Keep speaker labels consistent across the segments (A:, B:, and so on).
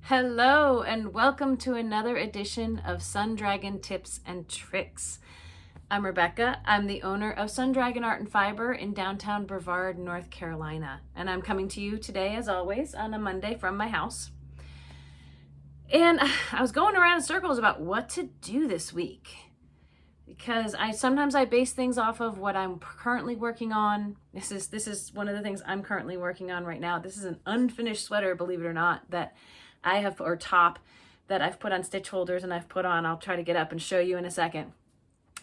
A: Hello and welcome to another edition of Sun Dragon Tips and Tricks. I'm Rebecca. I'm the owner of Sun Dragon Art and Fiber in downtown Brevard, North Carolina. And I'm coming to you today, as always, on a Monday from my house. And I was going around in circles about what to do this week, because sometimes I base things off of what I'm currently working on. This is one of the things I'm currently working on right now. This is an unfinished sweater, believe it or not, that I have, or top that I've put on stitch holders and I've put on. I'll try to get up and show you in a second.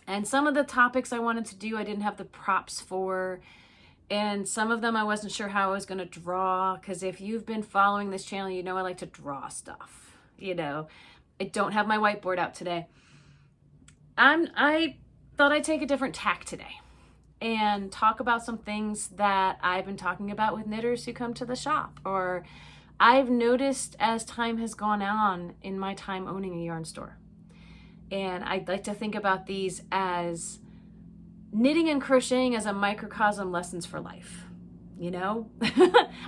A: And some of the topics I wanted to do, I didn't have the props for. And some of them I wasn't sure how I was going to draw, because if you've been following this channel, you know I like to draw stuff. You know, I don't have my whiteboard out today. I thought I'd take a different tack today and talk about some things that I've been talking about with knitters who come to the shop, or I've noticed as time has gone on in my time owning a yarn store. And I'd like to think about these as knitting and crocheting as a microcosm lessons for life. You know,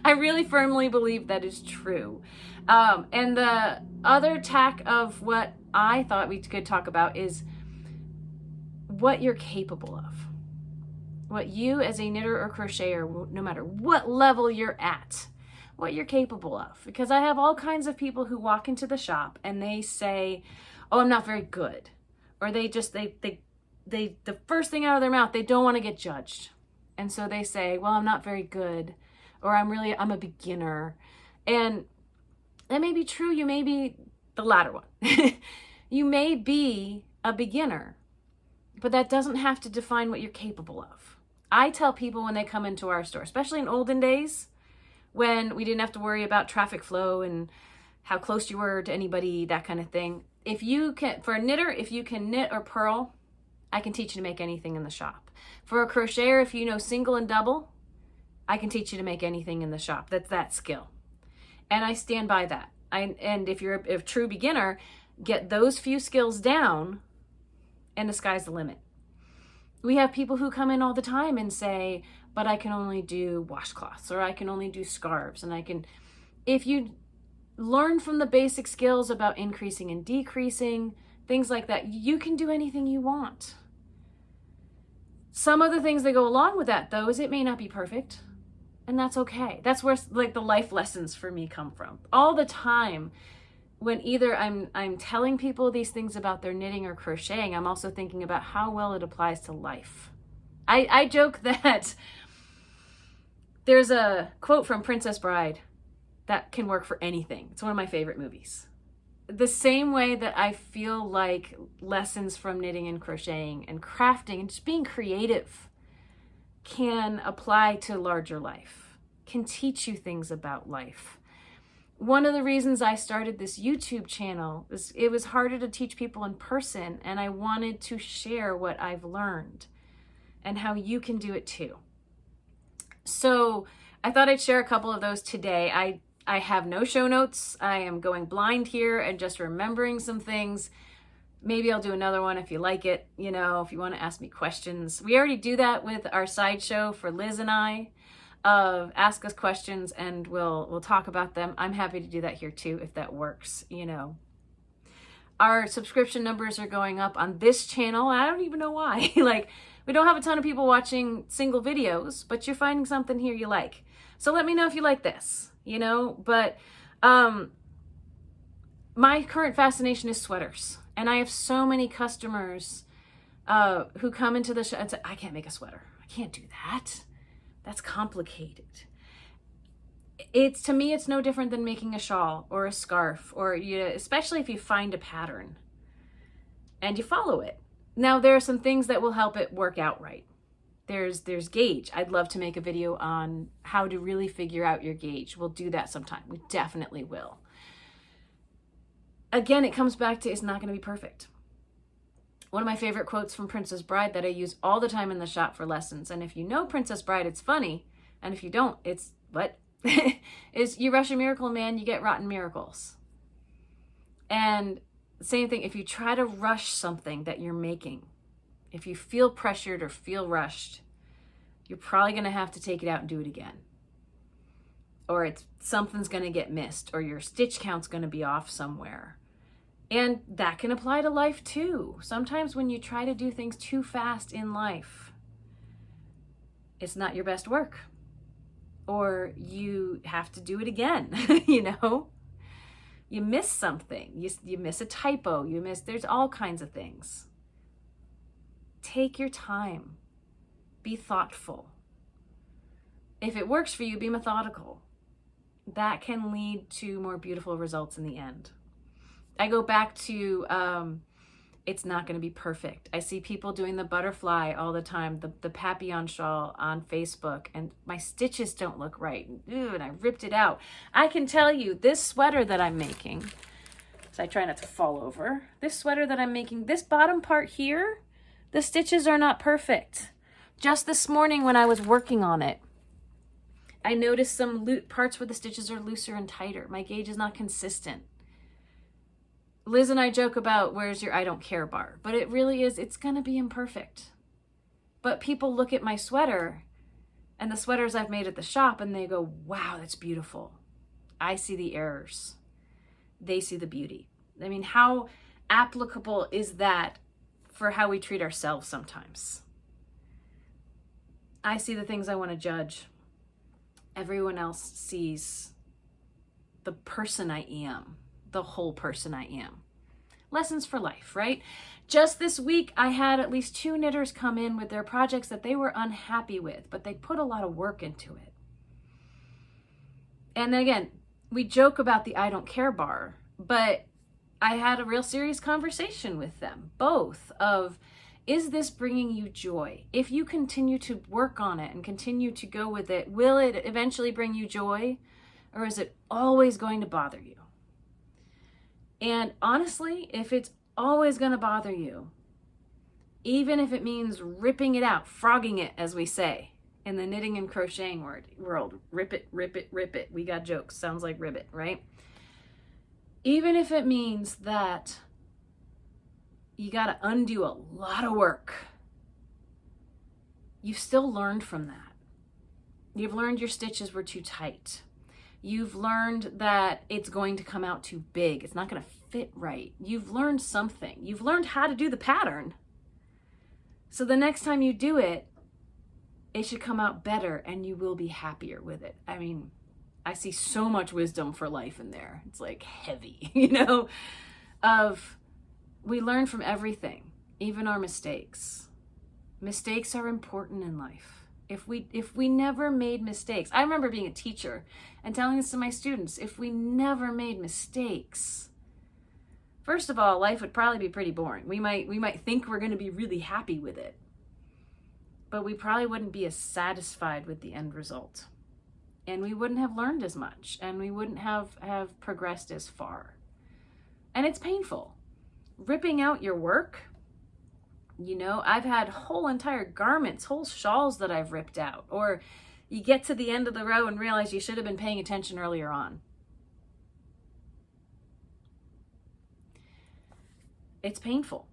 A: I really firmly believe that is true. And the other tack of what I thought we could talk about is what you're capable of. What you as a knitter or crocheter, no matter what level you're at, what you're capable of. Because I have all kinds of people who walk into the shop and they say, oh, I'm not very good. Or they the first thing out of their mouth, they don't want to get judged. And so they say, well, I'm not very good. Or I'm a beginner. And that may be true. You may be the latter one. You may be a beginner, but that doesn't have to define what you're capable of. I tell people when they come into our store, especially in olden days, when we didn't have to worry about traffic flow and how close you were to anybody, that kind of thing. If you can, for a knitter, if you can knit or purl, I can teach you to make anything in the shop. For a crocheter, if you know single and double, I can teach you to make anything in the shop. That's that skill. And I stand by that. And if you're a true beginner, get those few skills down and the sky's the limit. We have people who come in all the time and say, but I can only do washcloths, or I can only do scarves. And if you learn from the basic skills about increasing and decreasing, things like that, you can do anything you want. Some of the things that go along with that, though, is it may not be perfect, and that's okay. That's where like the life lessons for me come from. All the time, when either I'm telling people these things about their knitting or crocheting, I'm also thinking about how well it applies to life. I joke that there's a quote from Princess Bride that can work for anything. It's one of my favorite movies. The same way that I feel like lessons from knitting and crocheting and crafting and just being creative can apply to larger life, can teach you things about life. One of the reasons I started this YouTube channel is it was harder to teach people in person, and I wanted to share what I've learned and how you can do it too. So I thought I'd share a couple of those today. I have no show notes. I am going blind here and just remembering some things. Maybe I'll do another one if you like it, you know, if you want to ask me questions. We already do that with our sideshow for Liz and I, of ask us questions and we'll talk about them. I'm happy to do that here too if that works, you know. Our subscription numbers are going up on this channel. I don't even know why. Like, we don't have a ton of people watching single videos, but you're finding something here you like. So let me know if you like this, you know. But my current fascination is sweaters. And I have so many customers who come into the shop and say, I can't make a sweater. I can't do that. That's complicated. To me, it's no different than making a shawl or a scarf, or especially if you find a pattern and you follow it. Now, there are some things that will help it work out right. There's gauge. I'd love to make a video on how to really figure out your gauge. We'll do that sometime. We definitely will. Again, it comes back to it's not going to be perfect. One of my favorite quotes from Princess Bride that I use all the time in the shop for lessons, and if you know Princess Bride, it's funny, and if you don't, it's what? is you rush a miracle, man, you get rotten miracles. And same thing, if you try to rush something that you're making, if you feel pressured or feel rushed, you're probably going to have to take it out and do it again. or something's going to get missed, or your stitch count's going to be off somewhere. And that can apply to life too. Sometimes when you try to do things too fast in life, it's not your best work, or you have to do it again. You know, you miss something, you miss a typo, there's all kinds of things. Take your time, be thoughtful. If it works for you, be methodical. That can lead to more beautiful results in the end. I go back to, it's not going to be perfect. I see people doing the butterfly all the time, the papillon shawl on Facebook, and my stitches don't look right. And I ripped it out. I can tell you, this sweater that I'm making, so I try not to fall over, this sweater that I'm making, this bottom part here, the stitches are not perfect. Just this morning when I was working on it, I noticed some parts where the stitches are looser and tighter. My gauge is not consistent. Liz and I joke about, where's your I don't care bar? But it really is, it's going to be imperfect. But people look at my sweater and the sweaters I've made at the shop and they go, wow, that's beautiful. I see the errors. They see the beauty. I mean, how applicable is that for how we treat ourselves sometimes? I see the things I want to judge. Everyone else sees the person I am, the whole person I am. Lessons for life, right? Just this week, I had at least 2 knitters come in with their projects that they were unhappy with, but they put a lot of work into it. And then again, we joke about the I don't care bar, but I had a real serious conversation with them, both of, is this bringing you joy? If you continue to work on it and continue to go with it, will it eventually bring you joy? Or is it always going to bother you? And honestly, if it's always going to bother you, even if it means ripping it out, frogging it, as we say in the knitting and crocheting world, rip it, rip it, rip it. We got jokes, sounds like ribbit, right? Even if it means that you got to undo a lot of work, you've still learned from that. You've learned your stitches were too tight. You've learned that it's going to come out too big. It's not going to fit right. You've learned something. You've learned how to do the pattern. So the next time you do it, it should come out better and you will be happier with it. I mean, I see so much wisdom for life in there. It's like heavy, you know, we learn from everything, even our mistakes. Mistakes are important in life. If we never made mistakes, I remember being a teacher and telling this to my students, if we never made mistakes, first of all, life would probably be pretty boring. We might think we're going to be really happy with it, but we probably wouldn't be as satisfied with the end result. And we wouldn't have learned as much, and we wouldn't have progressed as far. And it's painful. Ripping out your work, you know, I've had whole entire garments, whole shawls that I've ripped out. Or you get to the end of the row and realize you should have been paying attention earlier on. It's painful.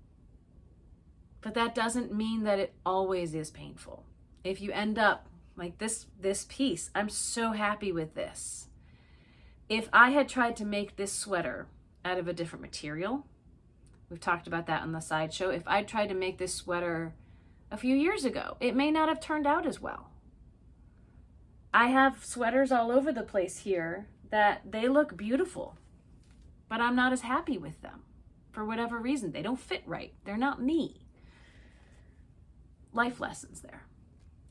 A: But that doesn't mean that it always is painful. If you end up like this piece, I'm so happy with this. If I had tried to make this sweater out of a different material, we've talked about that on the sideshow. If I tried to make this sweater a few years ago, it may not have turned out as well. I have sweaters all over the place here that they look beautiful, but I'm not as happy with them for whatever reason. They don't fit right. They're not me. Life lessons there.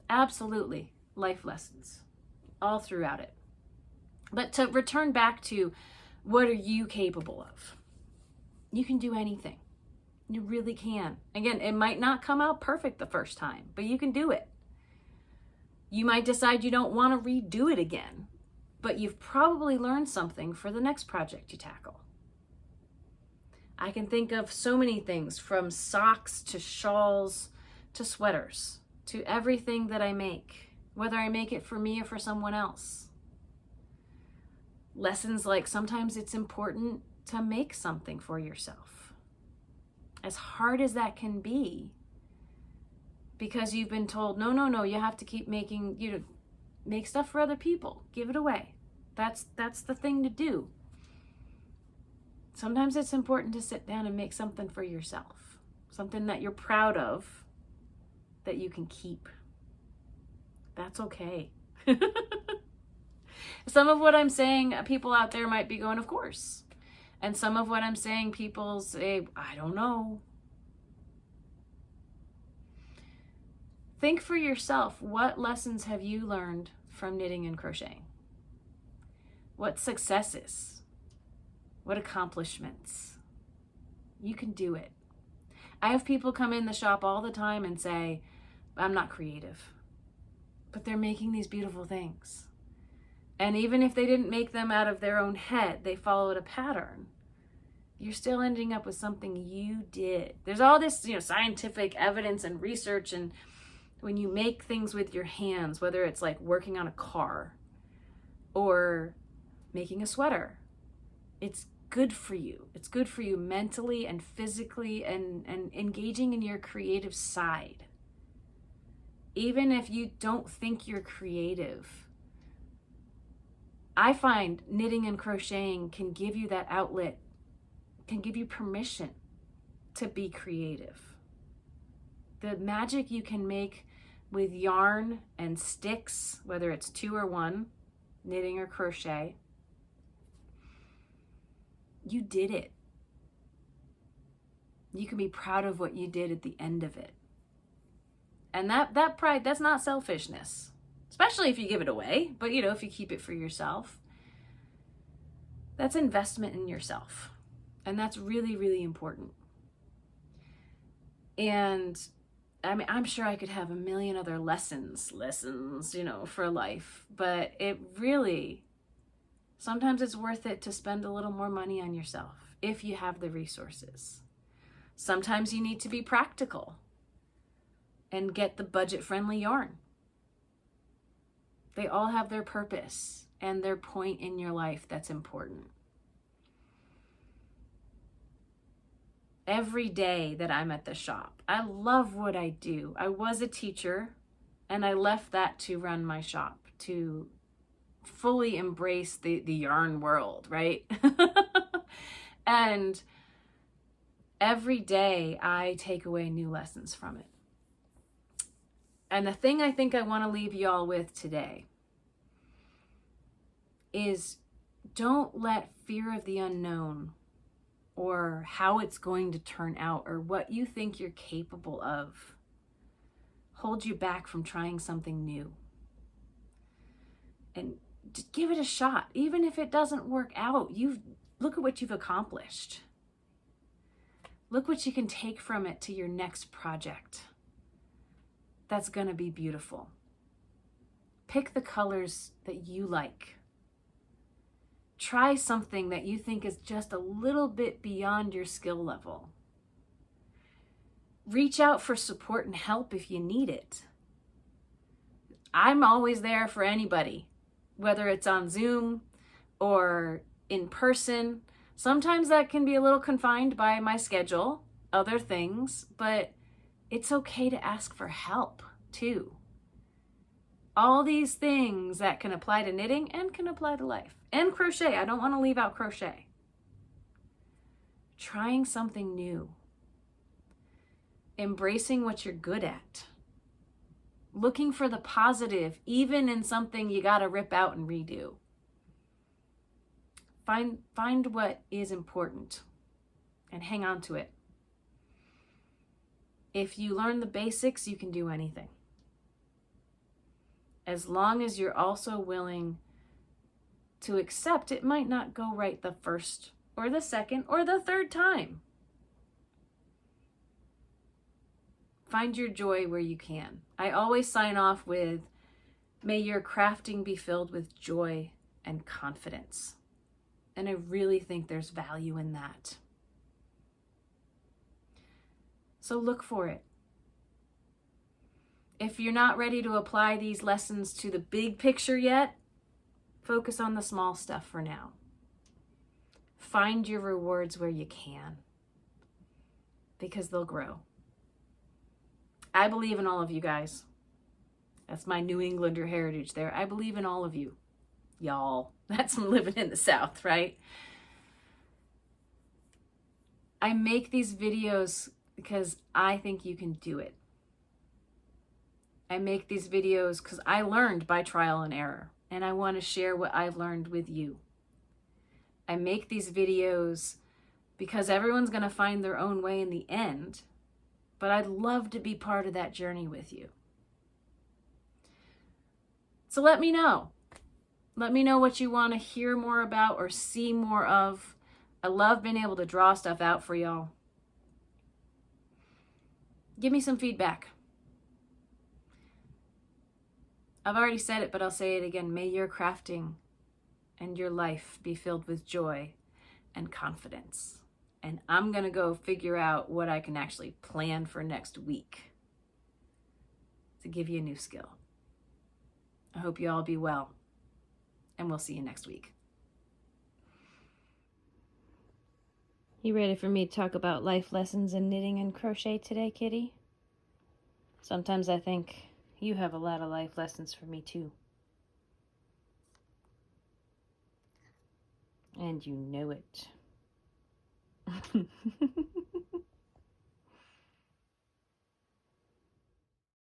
A: Absolutely life lessons all throughout it. But to return back to, what are you capable of? You can do anything. You really can. Again, it might not come out perfect the first time, but you can do it. You might decide you don't want to redo it again, but you've probably learned something for the next project you tackle. I can think of so many things, from socks to shawls to sweaters to everything that I make, whether I make it for me or for someone else. Lessons like sometimes it's important to make something for yourself, as hard as that can be, because you've been told, no, you have to keep making, make stuff for other people, give it away. That's the thing to do. Sometimes it's important to sit down and make something for yourself, something that you're proud of, that you can keep. That's okay. Some of what I'm saying, people out there might be going, of course. And some of what I'm saying, people say, I don't know. Think for yourself, what lessons have you learned from knitting and crocheting? What successes? What accomplishments? You can do it. I have people come in the shop all the time and say, I'm not creative, but they're making these beautiful things. And even if they didn't make them out of their own head, they followed a pattern, you're still ending up with something you did. There's all this, scientific evidence and research, and when you make things with your hands, whether it's like working on a car or making a sweater, it's good for you. It's good for you mentally and physically, and engaging in your creative side. Even if you don't think you're creative, I find knitting and crocheting can give you that outlet, can give you permission to be creative. The magic you can make with yarn and sticks, whether it's 2 or 1, knitting or crochet, you did it. You can be proud of what you did at the end of it. And that pride, that's not selfishness, especially if you give it away. But if you keep it for yourself, that's investment in yourself. And that's really, really important. And I mean, I'm sure I could have a million other lessons, for life, but it really, sometimes it's worth it to spend a little more money on yourself if you have the resources. Sometimes you need to be practical and get the budget-friendly yarn. They all have their purpose and their point in your life that's important. Every day that I'm at the shop, I love what I do. I was a teacher, and I left that to run my shop, to fully embrace the yarn world, right? And every day I take away new lessons from it. And the thing I think I want to leave you all with today is, don't let fear of the unknown, or how it's going to turn out, or what you think you're capable of, hold you back from trying something new. And just give it a shot. Even if it doesn't work out, look at what you've accomplished. Look what you can take from it to your next project. That's going to be beautiful. Pick the colors that you like. Try something that you think is just a little bit beyond your skill level. Reach out for support and help if you need it. I'm always there for anybody, whether it's on Zoom or in person. Sometimes that can be a little confined by my schedule, other things, but it's okay to ask for help too. All these things that can apply to knitting and can apply to life. And crochet. I don't want to leave out crochet. Trying something new. Embracing what you're good at. Looking for the positive, even in something you got to rip out and redo. Find what is important and hang on to it. If you learn the basics, you can do anything. As long as you're also willing to accept it might not go right the first or the second or the third time. Find your joy where you can. I always sign off with, may your crafting be filled with joy and confidence. And I really think there's value in that. So look for it. If you're not ready to apply these lessons to the big picture yet, focus on the small stuff for now. Find your rewards where you can, because they'll grow. I believe in all of you guys. That's my New Englander heritage there. I believe in all of you. y'all. That's living in the South, right? I make these videos because I think you can do it. I make these videos because I learned by trial and error, and I want to share what I've learned with you. I make these videos because everyone's going to find their own way in the end, but I'd love to be part of that journey with you. So let me know. Let me know what you want to hear more about or see more of. I love being able to draw stuff out for y'all. Give me some feedback. I've already said it, but I'll say it again. May your crafting and your life be filled with joy and confidence. And I'm going to go figure out what I can actually plan for next week to give you a new skill. I hope you all be well, and we'll see you next week. You ready for me to talk about life lessons in knitting and crochet today, kitty? Sometimes I think you have a lot of life lessons for me too. And you know it.